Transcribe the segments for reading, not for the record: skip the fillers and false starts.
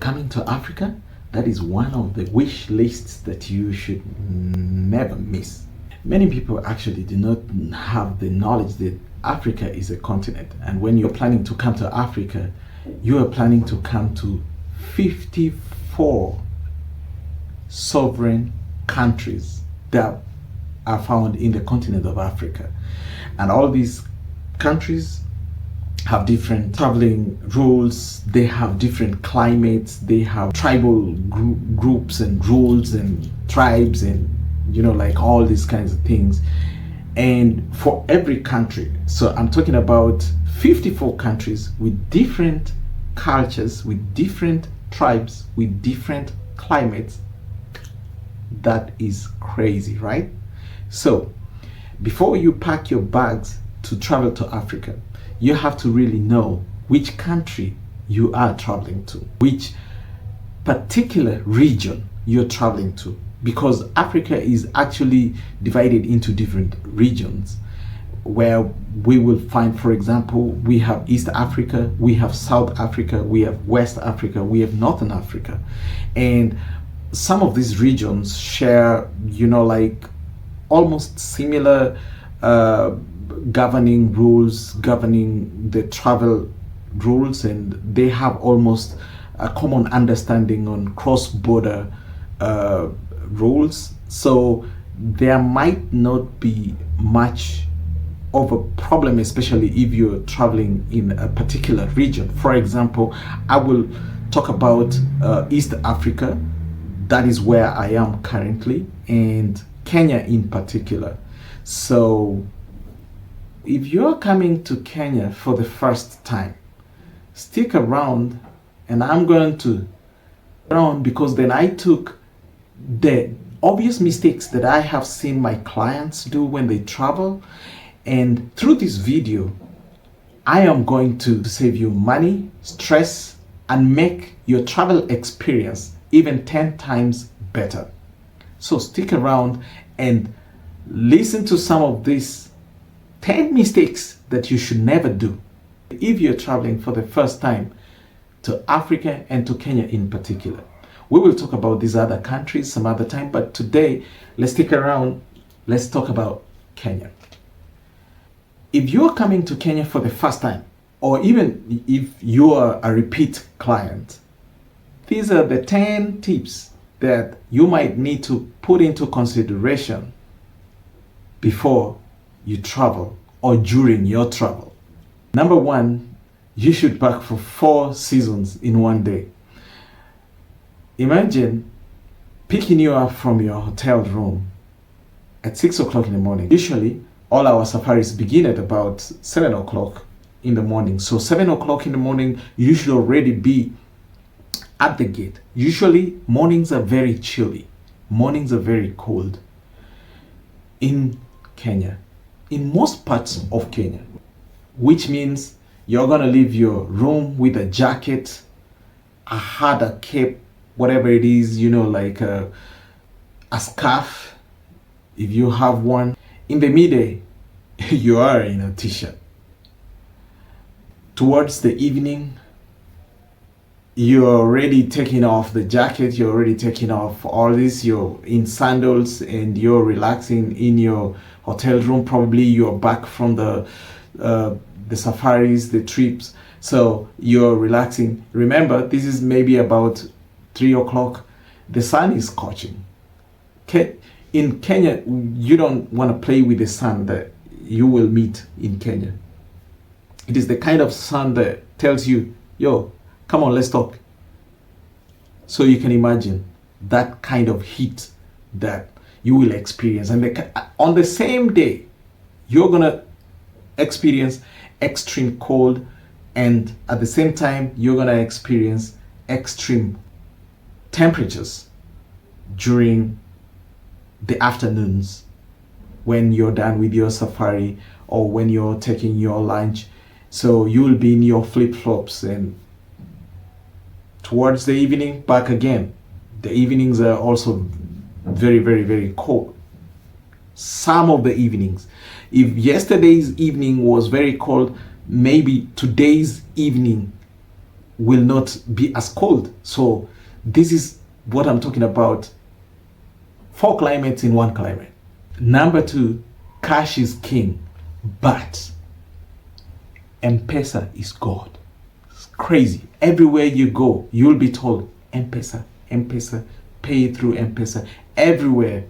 coming to Africa, that is one of the wish lists that you should never miss. Many people actually do not have the knowledge that Africa is a continent, and when you're planning to come to Africa, you are planning to come to 54 sovereign countries that are found in the continent of Africa. And all these countries have different traveling rules, they have different climates, they have tribal groups and rules and tribes and like all these kinds of things. And for every country, so I'm talking about 54 countries with different cultures, with different tribes, with different climates. That is crazy, right? So before you pack your bags to travel to Africa, you have to really know which country you are traveling to, which particular region you're traveling to, because Africa is actually divided into different regions where we will find, for example, we have East Africa, we have South Africa, we have West Africa, we have Northern Africa. And some of these regions share, like almost similar governing rules, governing the travel rules, and they have almost a common understanding on cross-border rules. So there might not be much of a problem, especially if you're traveling in a particular region. For example, I will talk about East Africa. That is where I am currently, and Kenya in particular. So if you're coming to Kenya for the first time, stick around, and I'm going to around because then I took the obvious mistakes that I have seen my clients do when they travel, and through this video I am going to save you money, stress, and make your travel experience even 10 times better. So stick around and listen to some of these 10 mistakes that you should never do if you're traveling for the first time to Africa and to Kenya in particular. We will talk about these other countries some other time, but today let's stick around. Let's talk about Kenya. If you're coming to Kenya for the first time, or even if you are a repeat client, these are the 10 tips that you might need to put into consideration before you travel or during your travel. Number one, you should pack for 4 seasons in one day. Imagine picking you up from your hotel room at 6 o'clock in the morning. Usually, all our safaris begin at about 7 o'clock in the morning. So 7 o'clock in the morning, you should already be at the gate. Usually, mornings are very chilly. Mornings are very cold in Kenya, in most parts of Kenya, which means you're gonna leave your room with a jacket, a hat, a cape, whatever it is, like a scarf, if you have one. In the midday, you are in a t-shirt. Towards the evening, you're already taking off the jacket, you're already taking off all this, you're in sandals and you're relaxing in your hotel room. Probably you're back from the safaris, the trips, so you're relaxing. Remember, this is maybe about 3 o'clock. The sun is scorching. In Kenya, you don't want to play with the sun that you will meet in Kenya. It is the kind of sun that tells you, yo, come on, let's talk. So you can imagine that kind of heat that you will experience. And on the same day, you're going to experience extreme cold, and at the same time, you're going to experience extreme temperatures during the afternoons when you're done with your safari or when you're taking your lunch. So you will be in your flip-flops, and towards the evening, back again. The evenings are also very, very, very cold. Some of the evenings. If yesterday's evening was very cold, maybe today's evening will not be as cold. So this is what I'm talking about. 4 climates in 1 climate. Number 2, cash is king, but M-Pesa is God. It's crazy. Everywhere you go, you'll be told M-Pesa, M-Pesa, pay through M-Pesa. Everywhere,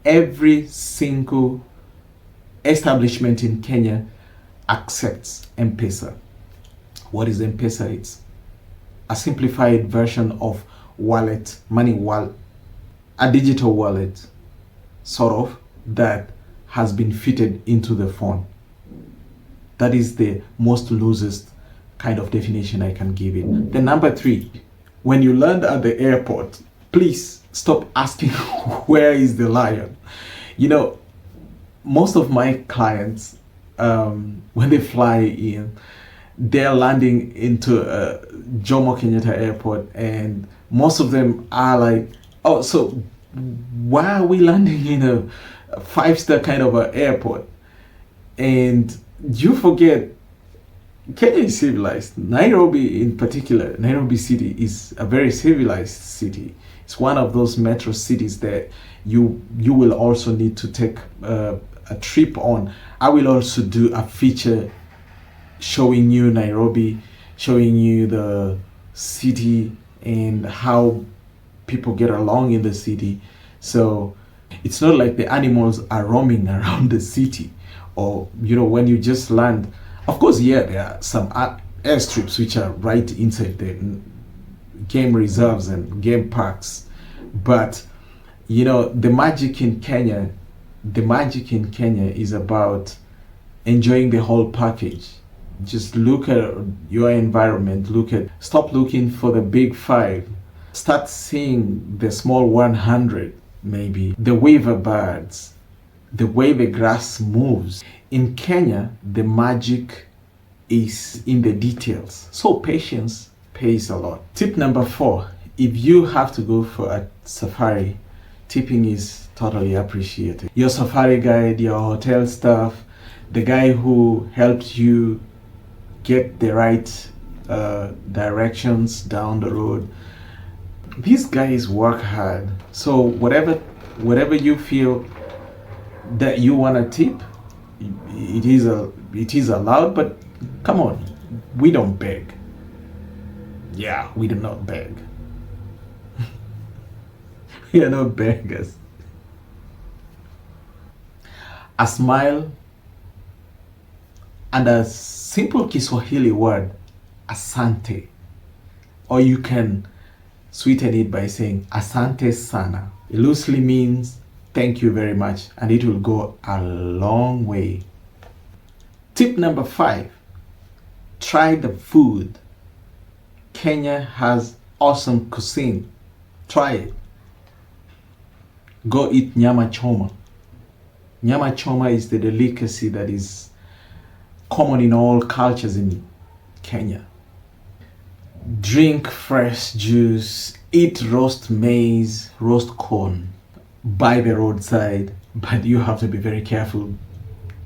every single establishment in Kenya accepts M-Pesa. What is M-Pesa? It's a simplified version of wallet, money wallet, a digital wallet, sort of, that has been fitted into the phone. That is the most loosest kind of definition I can give it. The number 3, when you land at the airport, please stop asking where is the lion. You know, most of my clients, when they fly in, they're landing into Jomo Kenyatta Airport, and most of them are like, oh, so why are we landing in a 5-star kind of an airport? And you forget, Kenya is civilized. Nairobi in particular, Nairobi city is a very civilized city. It's one of those metro cities that you will also need to take a trip on. I will also do a feature showing you Nairobi, showing you the city and how people get along in the city. So it's not like the animals are roaming around the city, or when you just land. Of course, yeah, there are some airstrips which are right inside the game reserves and game parks, but the magic in Kenya is about enjoying the whole package. Just look at your environment, stop looking for the big 5, start seeing the small 100, maybe the weaver birds, the way the grass moves. In Kenya, the magic is in the details. So patience pays a lot. Tip number 4, if you have to go for a safari, tipping is totally appreciated. Your safari guide, your hotel staff, the guy who helped you get the right directions down the road, these guys work hard. So whatever you feel that you want to tip, it is allowed, but come on, we don't beg. Yeah, we do not beg. We are not beggars. A smile and a simple Kiswahili word, asante, or you can sweeten it by saying asante sana. It loosely means thank you very much, and it will go a long way. Tip number 5, try the food. Kenya has awesome cuisine. Try it. Go eat nyama choma. Nyama choma is the delicacy that is common in all cultures in Kenya. Drink fresh juice, eat roast maize, roast corn by the roadside, but you have to be very careful.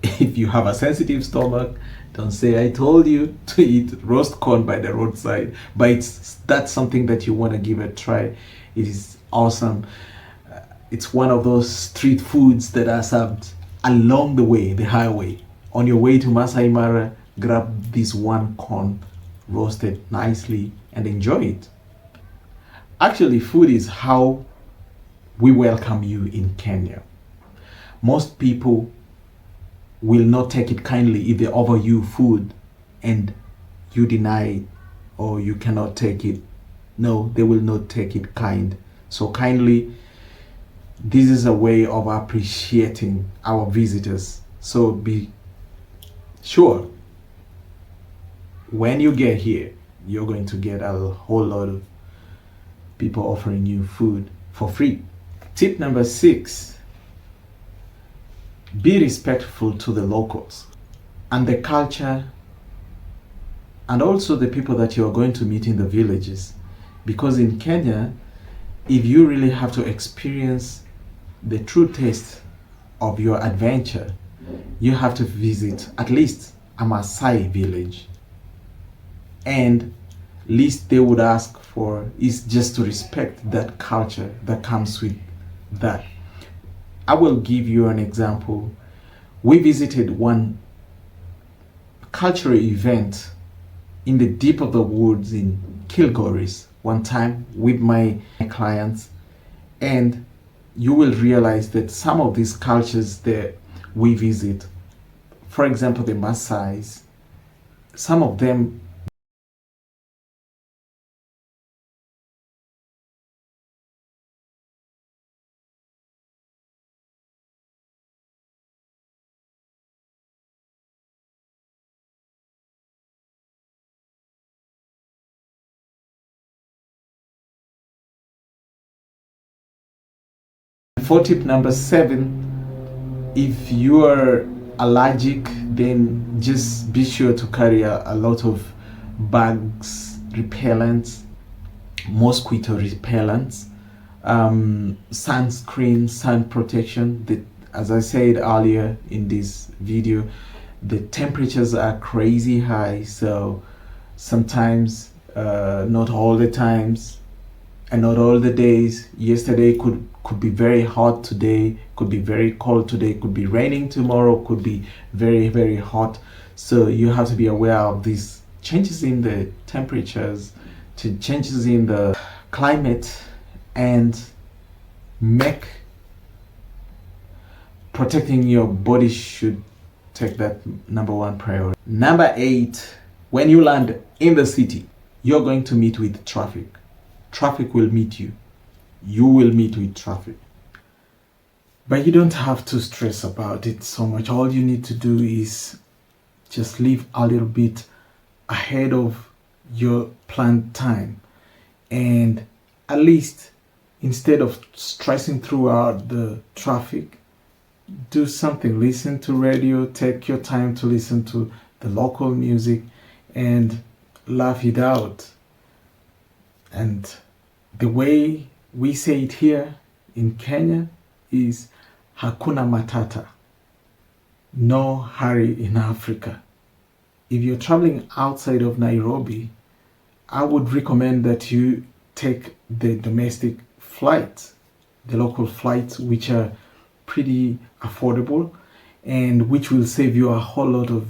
If you have a sensitive stomach, don't say I told you to eat roast corn by the roadside, but that's something that you want to give a try. It is awesome. It's one of those street foods that are served along the way, the highway. On your way to Masai Mara, grab this one corn, roast it nicely, and enjoy it. Actually, food is how we welcome you in Kenya. Most people will not take it kindly if they offer you food and you deny it or you cannot take it. No, they will not take it kind. So kindly, this is a way of appreciating our visitors. So be sure when you get here, you're going to get a whole lot of people offering you food for free. Tip number 6, be respectful to the locals and the culture and also the people that you're going to meet in the villages. Because in Kenya, if you really have to experience the true taste of your adventure, you have to visit at least a Maasai village and least they would ask for is just to respect that culture that comes with that. I will give you an example. We visited one cultural event in the deep of the woods in Kilgoris one time with my clients, and you will realize that some of these cultures that we visit, for example, the Maasais, some of them for tip number 7, if you are allergic, then just be sure to carry a lot of bugs repellents, mosquito repellents, sunscreen, sun protection. As I said earlier in this video, the temperatures are crazy high, so sometimes, not all the times and not all the days. Yesterday could be very hot, today could be very cold, today could be raining, tomorrow could be very, very hot. So you have to be aware of these changes in the temperatures, to changes in the climate, and make protecting your body should take that number 1 priority. Number 8, when you land in the city, you're going to meet with traffic. Traffic will meet you. You will meet with traffic. But you don't have to stress about it so much. All you need to do is just leave a little bit ahead of your planned time. And at least instead of stressing throughout the traffic, do something. Listen to radio, take your time to listen to the local music and laugh it out. And the way we say it here in Kenya is Hakuna Matata. No hurry in Africa. If you're traveling outside of Nairobi, I would recommend that you take the domestic flights, the local flights, which are pretty affordable and which will save you a whole lot of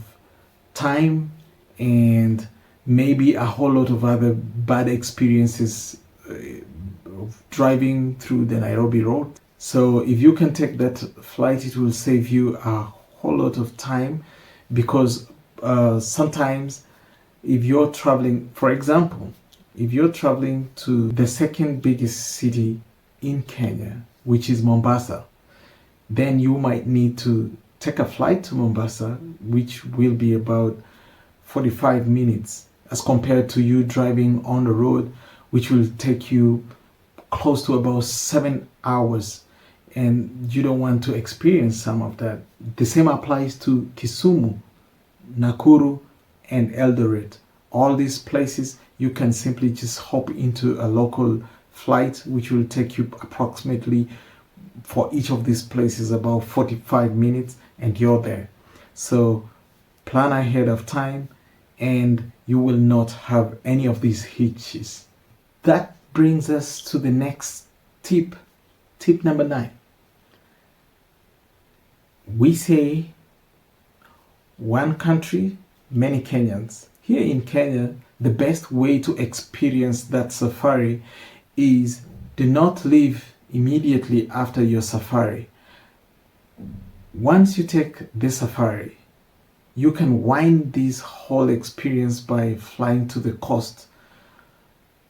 time and maybe a whole lot of other bad experiences of driving through the Nairobi road. So if you can take that flight, it will save you a whole lot of time, because sometimes if you're traveling, for example, if you're traveling to the second biggest city in Kenya, which is Mombasa, then you might need to take a flight to Mombasa, which will be about 45 minutes as compared to you driving on the road, which will take you close to about 7 hours, and you don't want to experience some of that. The same applies to Kisumu, Nakuru, and Eldoret. All these places, you can simply just hop into a local flight, which will take you approximately, for each of these places, about 45 minutes, and you're there. So plan ahead of time and you will not have any of these hitches. That brings us to the next tip. Tip number 9. We say one country, many Kenyans. Here in Kenya, the best way to experience that safari is do not leave immediately after your safari. Once you take the safari, you can wind this whole experience by flying to the coast,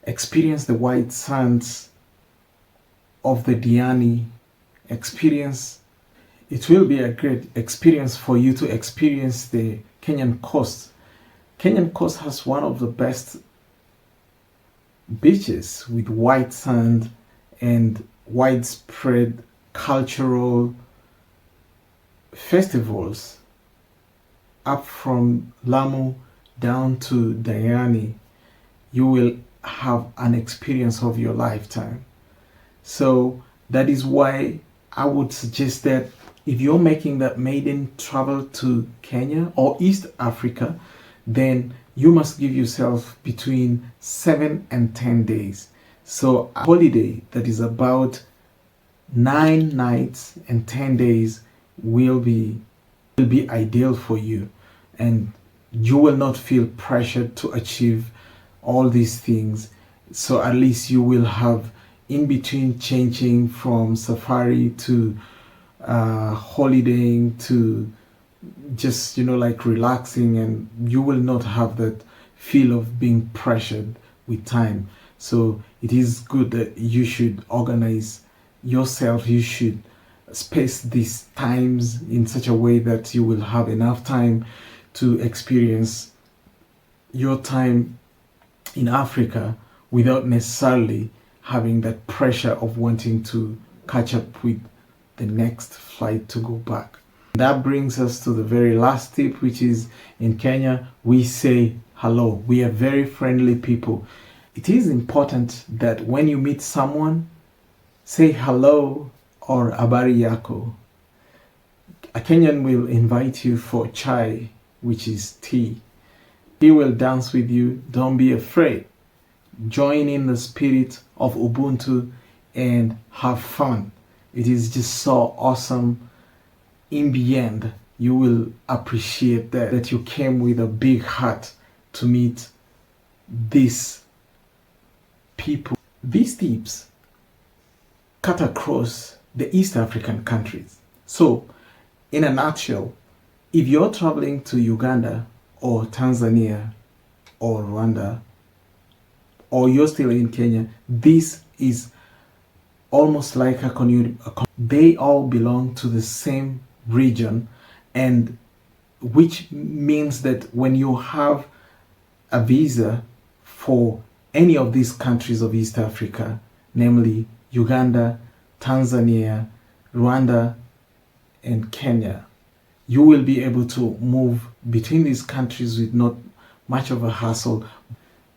experience the white sands of the Diani, it will be a great experience for you to experience the Kenyan coast. Kenyan coast has one of the best beaches with white sand and widespread cultural festivals up from Lamu down to Diani. You will have an experience of your lifetime. So that is why I would suggest that if you're making that maiden travel to Kenya or East Africa, then you must give yourself between 7 and 10 days. So a holiday that is about 9 nights and 10 days will be ideal for you, and you will not feel pressured to achieve all these things. So at least you will have in between changing from safari to holidaying to just like relaxing, and you will not have that feel of being pressured with time. So it is good that you should organize yourself. You should space these times in such a way that you will have enough time to experience your time in Africa without necessarily having that pressure of wanting to catch up with the next flight to go back. That brings us to the very last tip, which is in Kenya, we say hello. We are very friendly people. It is important that when you meet someone, say hello or habari yako. A Kenyan will invite you for chai, which is tea. He will dance with you. Don't be afraid. Join in the spirit of Ubuntu and have fun. It is just so awesome. In the end, you will appreciate that you came with a big heart to meet these people. These tips cut across the East African countries. So, in a nutshell, if you're traveling to Uganda or Tanzania or Rwanda, or you're still in Kenya, this is almost like a community. They all belong to the same region, and which means that when you have a visa for any of these countries of East Africa, namely Uganda, Tanzania, Rwanda, and Kenya, you will be able to move between these countries with not much of a hassle.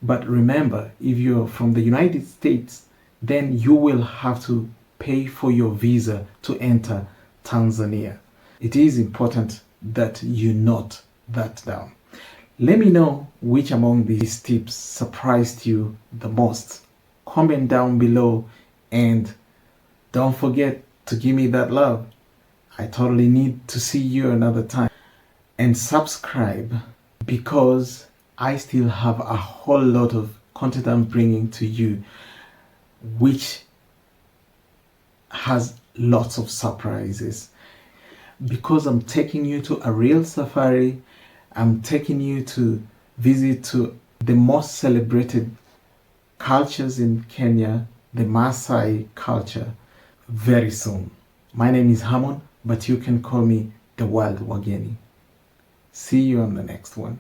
But remember, if you're from the United States, then you will have to pay for your visa to enter Tanzania. It is important that you note that down. Let me know which among these tips surprised you the most. Comment down below, and don't forget to give me that love. I totally need to see you another time. And subscribe, because I still have a whole lot of content I'm bringing to you, which has lots of surprises. Because I'm taking you to a real safari, I'm taking you to visit to the most celebrated cultures in Kenya, the Maasai culture, very soon. My name is Hamon, but you can call me the Wild Wageni. See you on the next one.